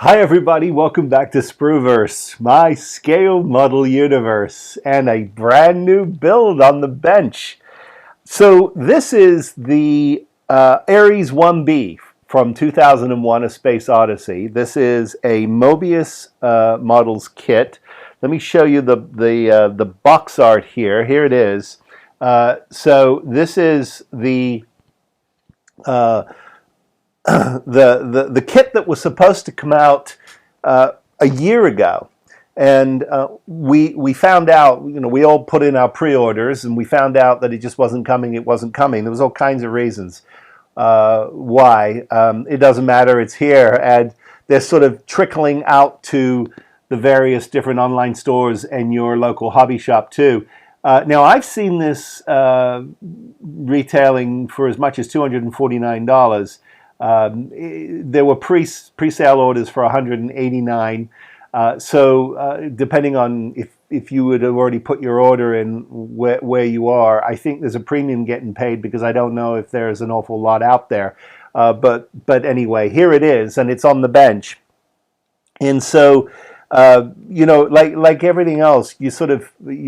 Hi everybody, welcome back to Sprueverse, my scale model universe, and a brand new build on the bench. So this is the Aries 1B from 2001: A Space Odyssey. This is a Mobius models kit. Let me show you the box art here. Here it is. So this is uh, the kit that was supposed to come out a year ago, and we found out, we all put in our pre-orders, and we found out that it just wasn't coming. It wasn't coming. There was all kinds of reasons why. It doesn't matter. It's here, and they're sort of trickling out to the various different online stores and your local hobby shop too. Now I've seen this retailing for as much as $249. There were pre-sale orders for $189. So depending on if you would have already put your order in where you are, I think there's a premium getting paid, because I don't know if there's an awful lot out there. But anyway, here it is, and it's on the bench. And so like everything else, you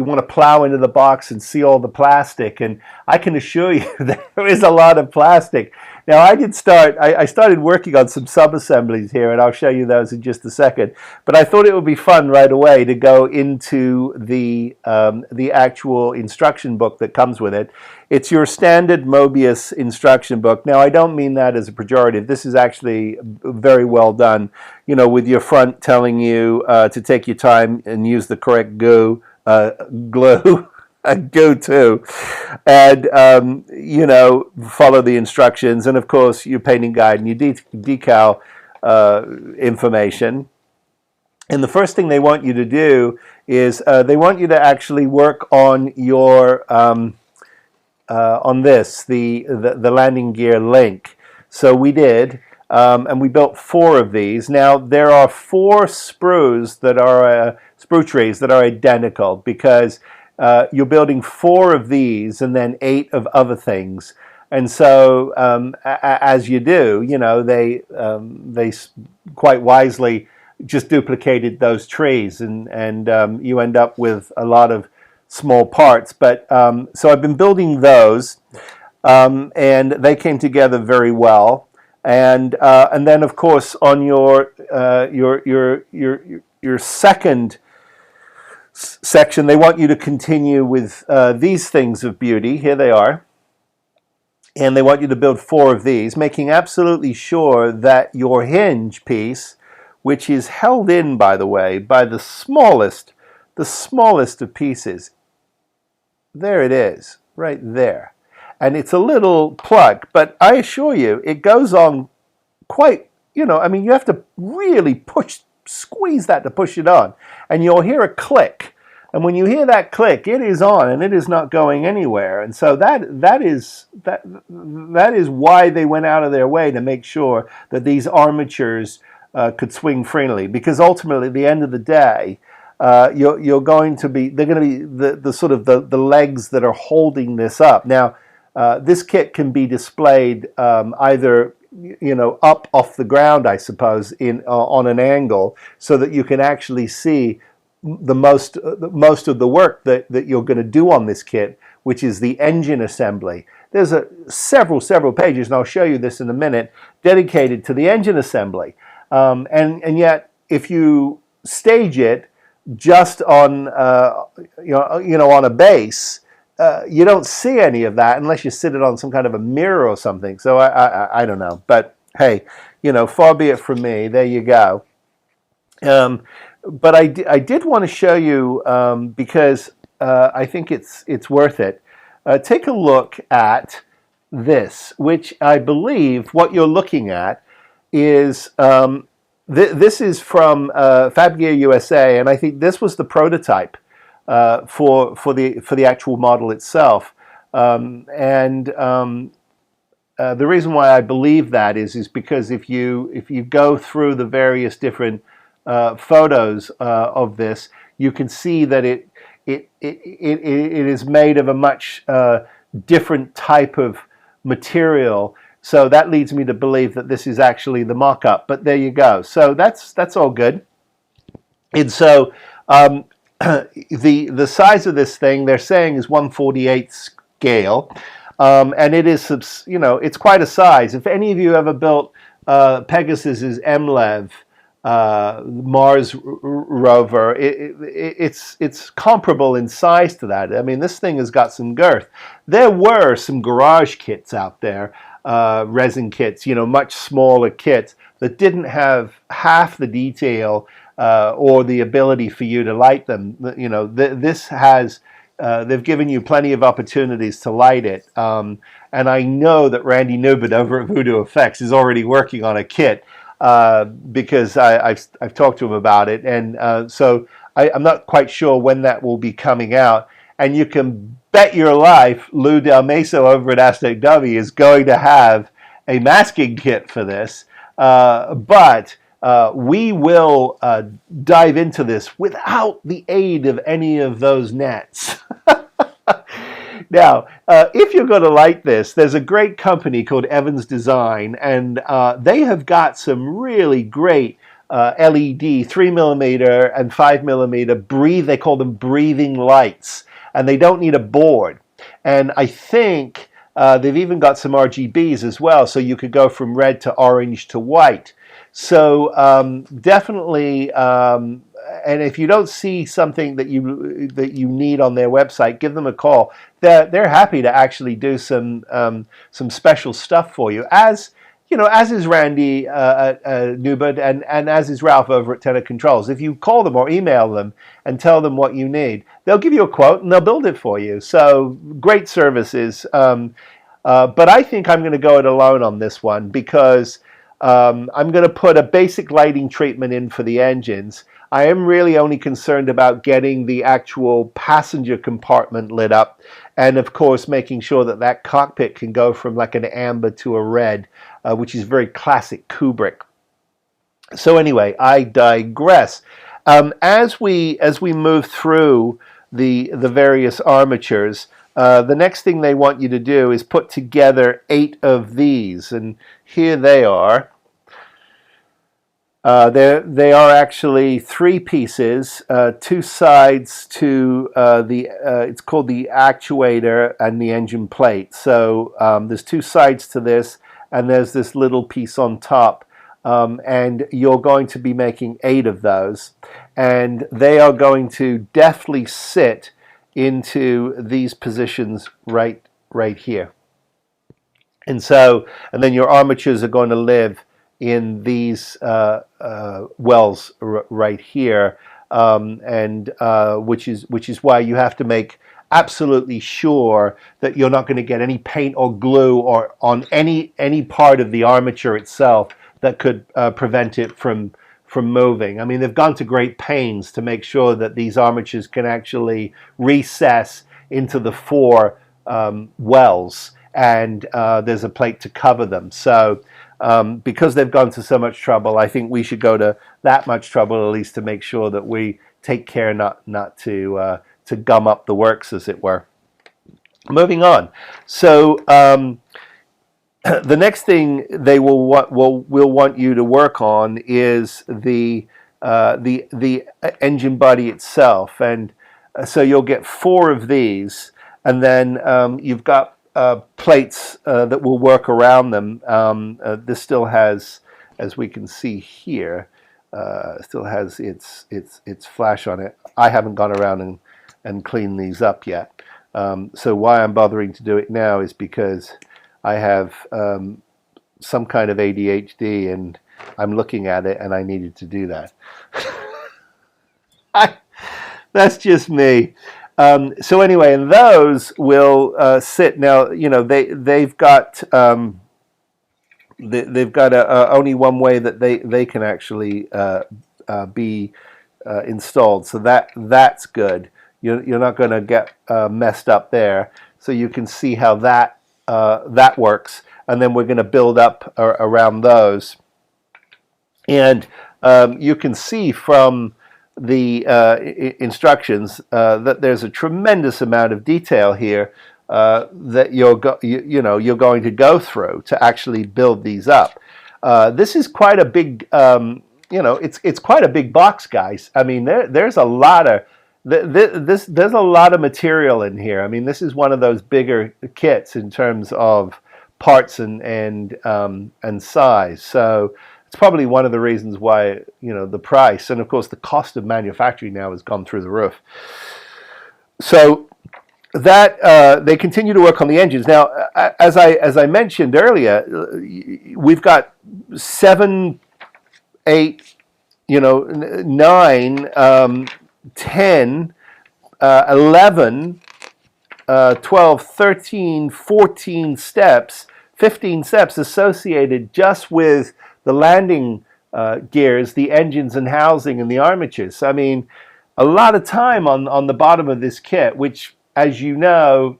want to plow into the box and see all the plastic, and I can assure you there is a lot of plastic. Now I started working on some sub-assemblies here, and I'll show you those in just a second, but I thought it would be fun right away to go into the actual instruction book that comes with it. It's your standard Mobius instruction book. Now, I don't mean that as a pejorative. This is actually very well done, with your front telling you to take your time and use the correct glue, glue too, and follow the instructions, and of course your painting guide and your decal information. And the first thing they want you to do is they want you to actually work on your on this, the landing gear link. So we did, and we built 4 of these. Now there are 4 sprues that are sprue trees that are identical, because you're building 4 of these and then 8 of other things. And so as you do, they quite wisely just duplicated those trees, and you end up with a lot of small parts. But so I've been building those, and they came together very well. And then of course on your second section, they want you to continue with these things of beauty. Here they are. And they want you to build 4 of these, making absolutely sure that your hinge piece, which is held in, by the way, by the smallest of pieces. There it is, right there. And it's a little plug, but I assure you, it goes on quite, you have to really squeeze that to push it on. And you'll hear a click. And when you hear that click, it is on, and it is not going anywhere. And so that is why they went out of their way to make sure that these armatures could swing freely, because ultimately, at the end of the day, they're going to be the sort of the legs that are holding this up. Now, this kit can be displayed either up off the ground, I suppose, on an angle, so that you can actually see the most of the work that you're going to do on this kit, which is the engine assembly. There's several pages, and I'll show you this in a minute, dedicated to the engine assembly. And yet, if you stage it just on on a base, you don't see any of that unless you sit it on some kind of a mirror or something. So I don't know, but hey, far be it from me. There you go. But I did want to show you, because I think it's worth it. Take a look at this, which I believe what you're looking at is this is from Fab Gear USA, and I think this was the prototype for the actual model itself. The reason why I believe that is because if you go through the various different photos of this, you can see that it is made of a much different type of material, So that leads me to believe that this is actually the mock-up. But there you go. So that's all good. And so the size of this thing they're saying is 1/48 scale, and it is it's quite a size. If any of you ever built Pegasus's MLEV Mars rover, it's comparable in size to that. I mean, this thing has got some girth. There were some garage kits out there, resin kits, much smaller kits that didn't have half the detail or the ability for you to light them. This has, they've given you plenty of opportunities to light it. And I know that Randy Newbert over at Voodoo Effects is already working on a kit because I've talked to him about it. And so I'm not quite sure when that will be coming out. And you can bet your life Lou Del Meso over at Aztec W is going to have a masking kit for this. But we will dive into this without the aid of any of those nets. Now, if you're going to light this, there's a great company called Evans Design, and they have got some really great LED 3mm and 5mm they call them breathing lights, and they don't need a board. And I think they've even got some RGBs as well, so you could go from red to orange to white. So definitely, and if you don't see something that you need on their website, give them a call. They're happy to actually do some special stuff for you, as is Randy Newbert and as is Ralph over at Tenor Controls. If you call them or email them and tell them what you need, they'll give you a quote and they'll build it for you. So great services. But I think I'm going to go it alone on this one because I'm going to put a basic lighting treatment in for the engines. I am really only concerned about getting the actual passenger compartment lit up, and of course making sure that cockpit can go from like an amber to a red, which is very classic Kubrick. So anyway, I digress. As we move through the various armatures, the next thing they want you to do is put together 8 of these, and here they are. They are actually 3 pieces, 2 sides to it's called the actuator and the engine plate. So there's 2 sides to this, and there's this little piece on top. And you're going to be making 8 of those, and they are going to deftly sit into these positions right here. And then your armatures are going to live in these wells right here, which is why you have to make absolutely sure that you're not going to get any paint or glue or on any part of the armature itself that could prevent it from moving. I mean, they've gone to great pains to make sure that these armatures can actually recess into the 4 wells, and there's a plate to cover them. So because they've gone to so much trouble, I think we should go to that much trouble at least to make sure that we take care not to gum up the works, as it were. Moving on. So the next thing they will want you to work on is the engine body itself, and so you'll get 4 of these, and then you've got plates that will work around them. This still has, as we can see here, still has its flash on it. I haven't gone around and cleaned these up yet. So why I'm bothering to do it now is because I have some kind of ADHD, and I'm looking at it, and I needed to do that. That's just me. So anyway, and those will sit now. They've got only one way that they can actually be installed. So that's good. You're not going to get messed up there. So you can see how that works, and then we're going to build up around those. And you can see from the instructions that there's a tremendous amount of detail here that you're going to go through to actually build these up. This is quite a big, it's quite a big box, guys. I mean, there's a lot of there's a lot of material in here. I mean, this is one of those bigger kits in terms of parts and size. So it's probably one of the reasons why the price, and of course the cost of manufacturing now has gone through the roof. So that they continue to work on the engines. Now, as I mentioned earlier, we've got 7, 8, 9, 10, 11, 12, 13, 14 steps, 15 steps associated just with the landing gears, the engines and housing, and the armatures. I mean, a lot of time on the bottom of this kit, which, as you know,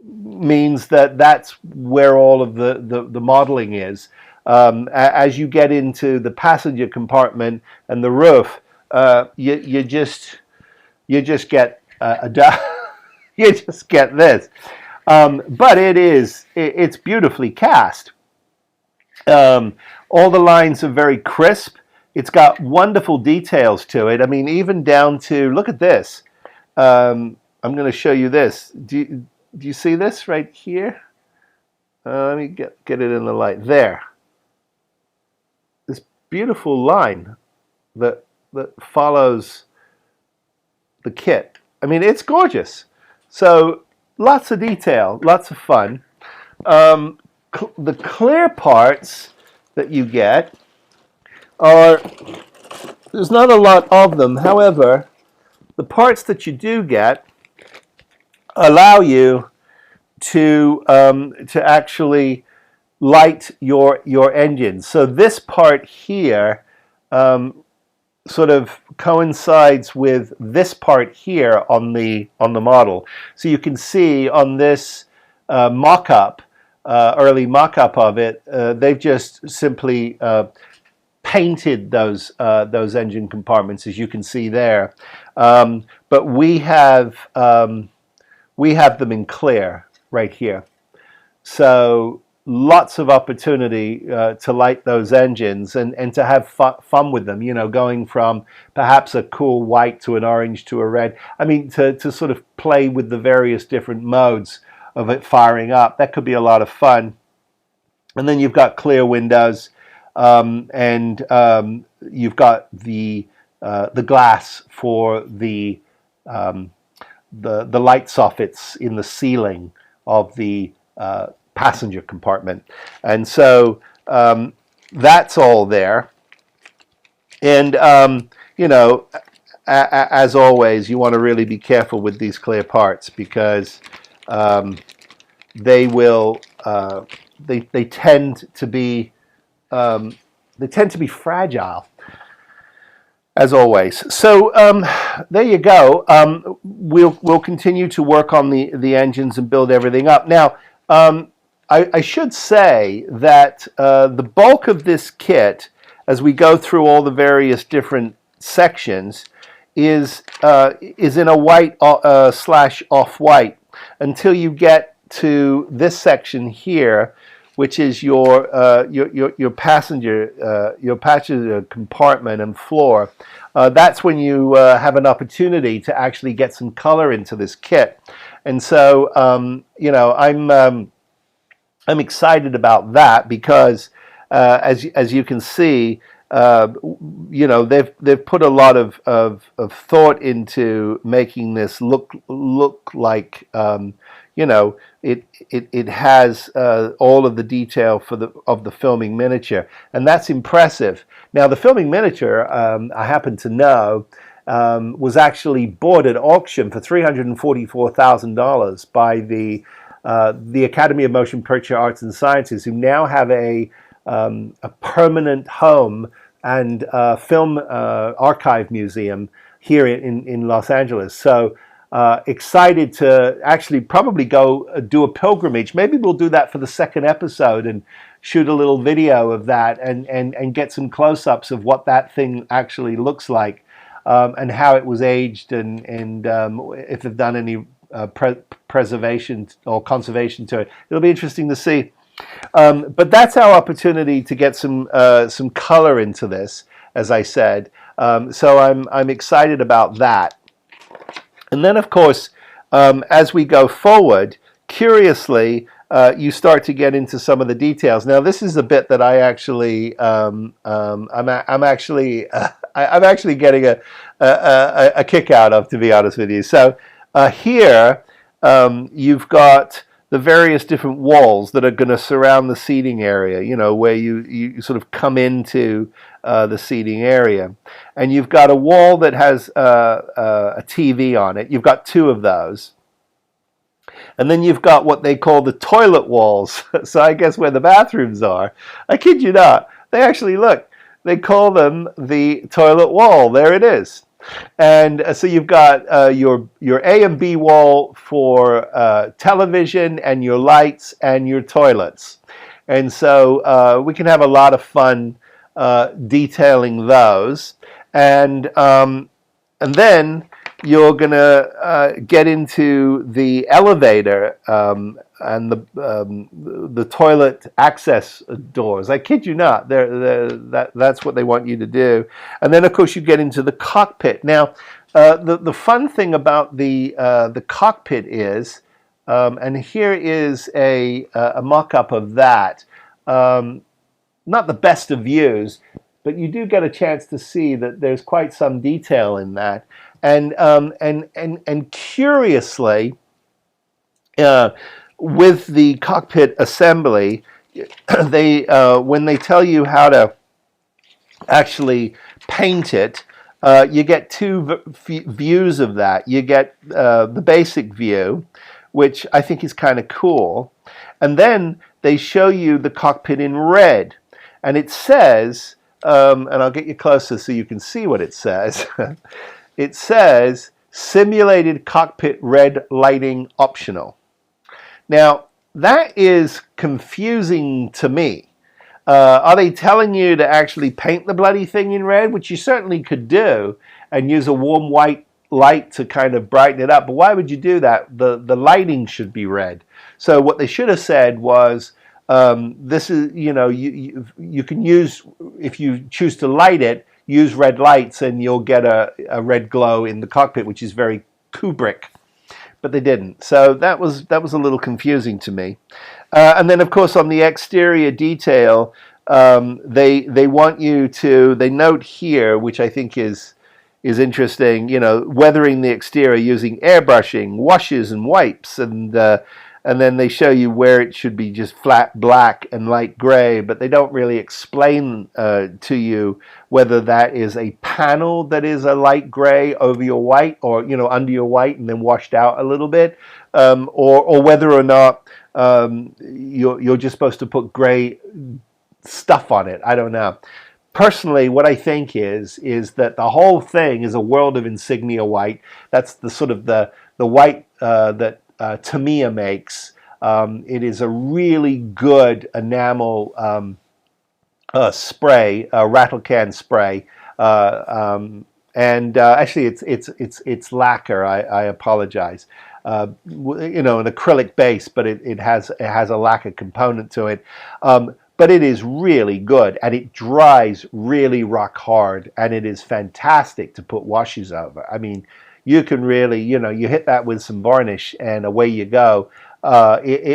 means that that's where all of the modeling is. As you get into the passenger compartment and the roof, you just get you just get this. But it's beautifully cast. All the lines are very crisp. It's got wonderful details to it. I mean, even down to, look at this. I'm going to show you this. Do you see this right here? Let me get it in the light. There. This beautiful line that follows the kit. I mean, it's gorgeous. So lots of detail, lots of fun. The clear parts that you get there's not a lot of them. However, the parts that you do get allow you to actually light your engine. So this part here sort of coincides with this part here on the model. So you can see on this mock-up, early mock-up of it, they've just simply painted those engine compartments, as you can see there. But we have them in clear right here. So lots of opportunity to light those engines and to have fun with them, going from perhaps a cool white to an orange to a red. I mean, to sort of play with the various different modes of it firing up. That could be a lot of fun. And then you've got clear windows, and you've got the glass for the light soffits in the ceiling of the passenger compartment. And so that's all there. And as always, you want to really be careful with these clear parts, because they will they tend to be fragile, as always. So there you go. We'll continue to work on the engines and build everything up. Now, I should say that the bulk of this kit, as we go through all the various different sections, is in a white slash off-white, until you get to this section here, which is your passenger compartment and floor. That's when you have an opportunity to actually get some color into this kit. And so I'm excited about that, because as you can see, they've put a lot of thought into making this look like it has all of the detail of the filming miniature, and that's impressive. Now, the filming miniature, I happen to know, was actually bought at auction for $344,000 by the Academy of Motion Picture Arts and Sciences, who now have a permanent home and film archive museum here in Los Angeles. So excited to actually probably go do a pilgrimage. Maybe we'll do that for the second episode and shoot a little video of that and get some close-ups of what that thing actually looks like, and how it was aged, and if they've done any preservation or conservation to it. It'll be interesting to see. But that's our opportunity to get some color into this, as I said. So I'm excited about that. And then, of course, as we go forward, curiously, you start to get into some of the details. Now, this is a bit that I actually, I'm actually getting a kick out of, to be honest with you. So here, you've got the various different walls that are going to surround the seating area, you know, where you sort of come into the seating area. And you've got a wall that has a TV on it. You've got two of those. And then you've got what they call the toilet walls. So I guess where the bathrooms are. I kid you not. They actually, look, they call them the toilet wall. There it is. And so you've got your A and B wall for television and your lights and your toilets. And so we can have a lot of fun detailing those. And then you're going to get into the elevator and the toilet access doors. I kid you not. That's what they want you to do. And then, of course, you get into the cockpit. Now, the fun thing about the cockpit is, and here is a mock-up of that. Not the best of views, but you do get a chance to see that there's quite some detail in that. And curiously, with the cockpit assembly, they when they tell you how to actually paint it, you get two views of that. You get the basic view, which I think is kind of cool, and then they show you the cockpit in red, and it says, and I'll get you closer so you can see what it says. It says, simulated cockpit red lighting optional. Now, that is confusing to me. Are they telling you to actually paint the bloody thing in red, which you certainly could do, and use a warm white light to kind of brighten it up? But why would you do that? The lighting should be red. So what they should have said was, this is, you know, you can use, if you choose to light it, use red lights and you'll get a red glow in the cockpit, which is very Kubrick. But they didn't. So that was a little confusing to me. And then, of course, on the exterior detail, they want you to, they note here, which I think is interesting, you know, weathering the exterior using airbrushing, washes and wipes, and then they show you where it should be just flat black and light gray, but they don't really explain to you whether that is a panel that is a light gray over your white, or, you know, under your white and then washed out a little bit, or whether or not you're just supposed to put gray stuff on it. I don't know. Personally, what I think is that the whole thing is a world of insignia white. That's the sort of the white that Tamiya makes. It is a really good enamel spray, rattle can spray, and actually it's lacquer. I apologize. You know, an acrylic base, but it has a lacquer component to it. But it is really good, and it dries really rock hard, and it is fantastic to put washes over. I mean, you can really, you know, you hit that with some varnish, and away you go. It's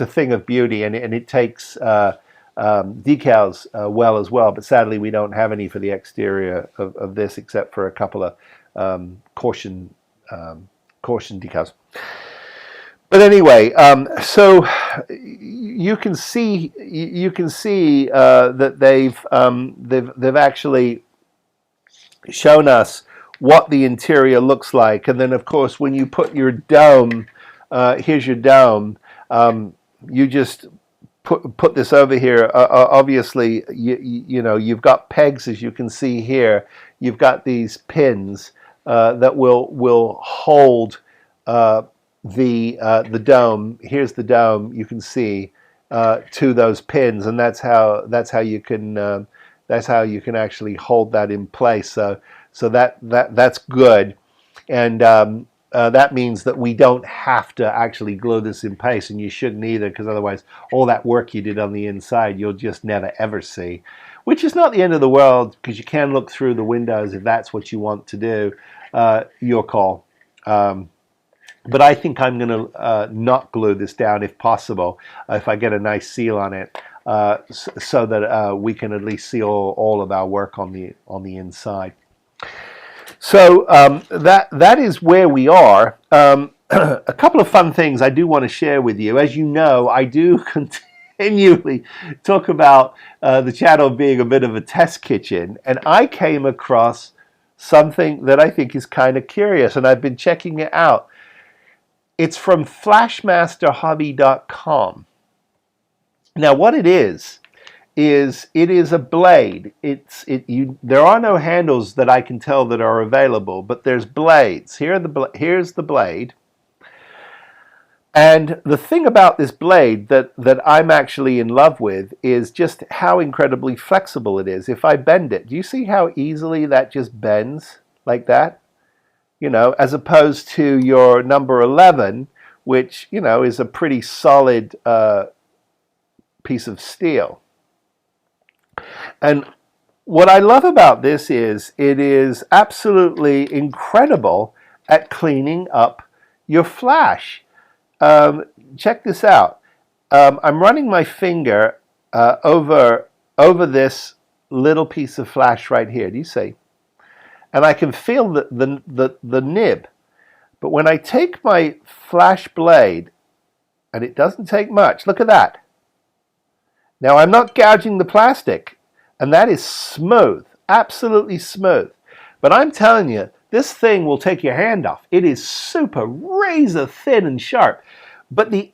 a thing of beauty, and it takes decals well as well. But sadly, we don't have any for the exterior of this, except for a couple of caution decals. But anyway, so you can see that they've actually shown us what the interior looks like, and then of course when you put your dome, here's your dome. You just put this over here. Obviously, you know, you've got pegs, as you can see here. You've got these pins that will hold the dome. Here's the dome. You can see to those pins, and that's how you can actually hold that in place. So that's good. And that means that we don't have to actually glue this in place, and you shouldn't either, because otherwise all that work you did on the inside you'll just never ever see, which is not the end of the world, because you can look through the windows if that's what you want to do. Your call. But I think I'm going to not glue this down if possible, if I get a nice seal on it, so that we can at least see all of our work on the inside. So that is where we are. A couple of fun things I do want to share with you. As you know, I do continually talk about the channel being a bit of a test kitchen, and I came across something that I think is kind of curious, and I've been checking it out. It's from flashmasterhobby.com. Now, what it is it is a blade. There are no handles that I can tell that are available, but there's blades. Here's the blade. And the thing about this blade that I'm actually in love with is just how incredibly flexible it is. If I bend it, do you see how easily that just bends like that? You know, as opposed to your number 11, which, you know, is a pretty solid piece of steel. And what I love about this is it is absolutely incredible at cleaning up your flash. Check this out. I'm running my finger over this little piece of flash right here. Do you see? And I can feel the nib. But when I take my flash blade, and it doesn't take much, look at that. Now I'm not gouging the plastic, and that is smooth, absolutely smooth. But I'm telling you, this thing will take your hand off. It is super razor thin and sharp. But the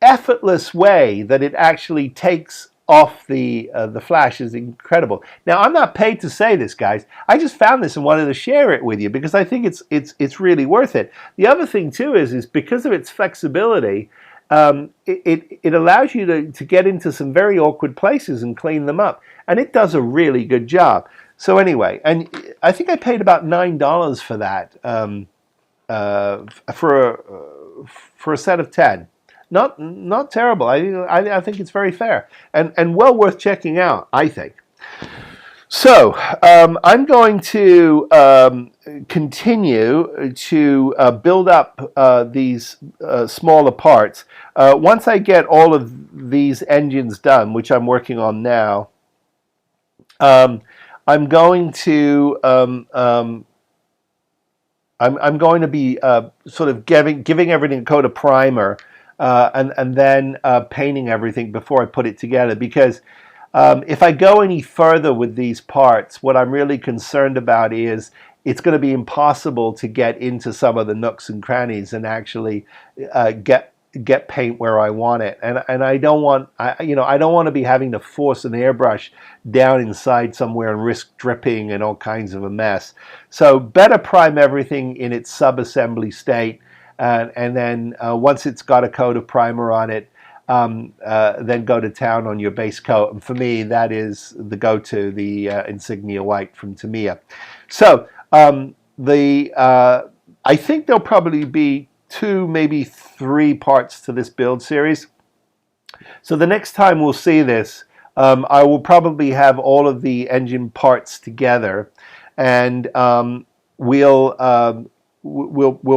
effortless way that it actually takes off the flash is incredible. Now, I'm not paid to say this, guys. I just found this and wanted to share it with you because I think it's really worth it. The other thing too is because of its flexibility, it allows you to get into some very awkward places and clean them up, and it does a really good job. So anyway, and I think I paid about $9 for that for a set of 10. Not terrible. I think it's very fair and well worth checking out, I think. So I'm going to continue to build up these smaller parts. Once I get all of these engines done, which I'm working on now, I'm going to I'm going to be sort of giving everything a coat of primer. And then painting everything before I put it together, because if I go any further with these parts, what I'm really concerned about is it's going to be impossible to get into some of the nooks and crannies and actually get paint where I want it. And I don't want I don't want to be having to force an airbrush down inside somewhere and risk dripping and all kinds of a mess. So better prime everything in its sub-assembly state. And then once it's got a coat of primer on it, then go to town on your base coat. And for me, that is the go-to, the Insignia White from Tamiya. So I think there'll probably be 2, maybe 3 parts to this build series. So the next time we'll see this, I will probably have all of the engine parts together, and we'll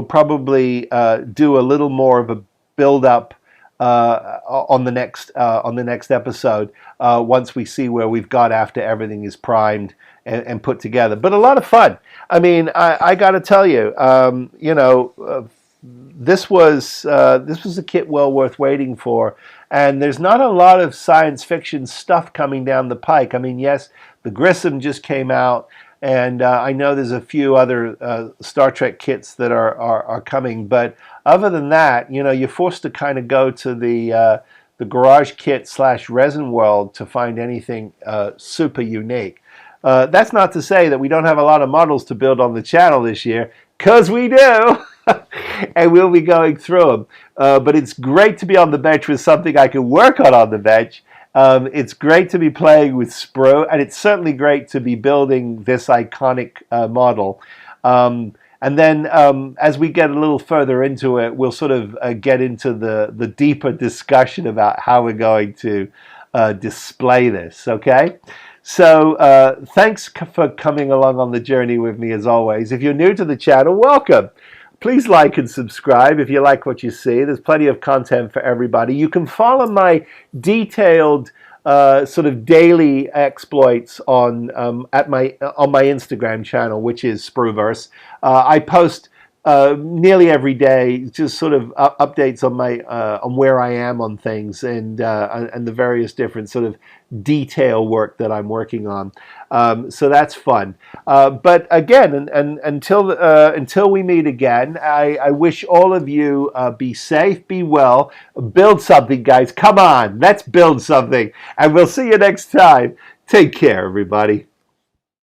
probably do a little more of a build up on the next episode once we see where we've got after everything is primed and put together. But a lot of fun. I mean, I got to tell you, this was a kit well worth waiting for. And there's not a lot of science fiction stuff coming down the pike. I mean, yes, the Grissom just came out. And I know there's a few other Star Trek kits that are coming, but other than that, you're forced to kind of go to the garage kit / resin world to find anything super unique. That's not to say that we don't have a lot of models to build on the channel this year, because we do, and we'll be going through them. But it's great to be on the bench with something I can work on the bench. It's great to be playing with sprue, and it's certainly great to be building this iconic model. And then as we get a little further into it, we'll sort of get into the deeper discussion about how we're going to display this, okay? So thanks for coming along on the journey with me as always. If you're new to the channel, welcome. Please like and subscribe if you like what you see. There's plenty of content for everybody. You can follow my detailed sort of daily exploits on my Instagram channel, which is Spruverse. I post nearly every day, just sort of updates on my on where I am on things and the various different sort of detail work that I'm working on. So that's fun. But again, until we meet again, I wish all of you be safe, be well, build something, guys. Come on, let's build something, and we'll see you next time. Take care, everybody.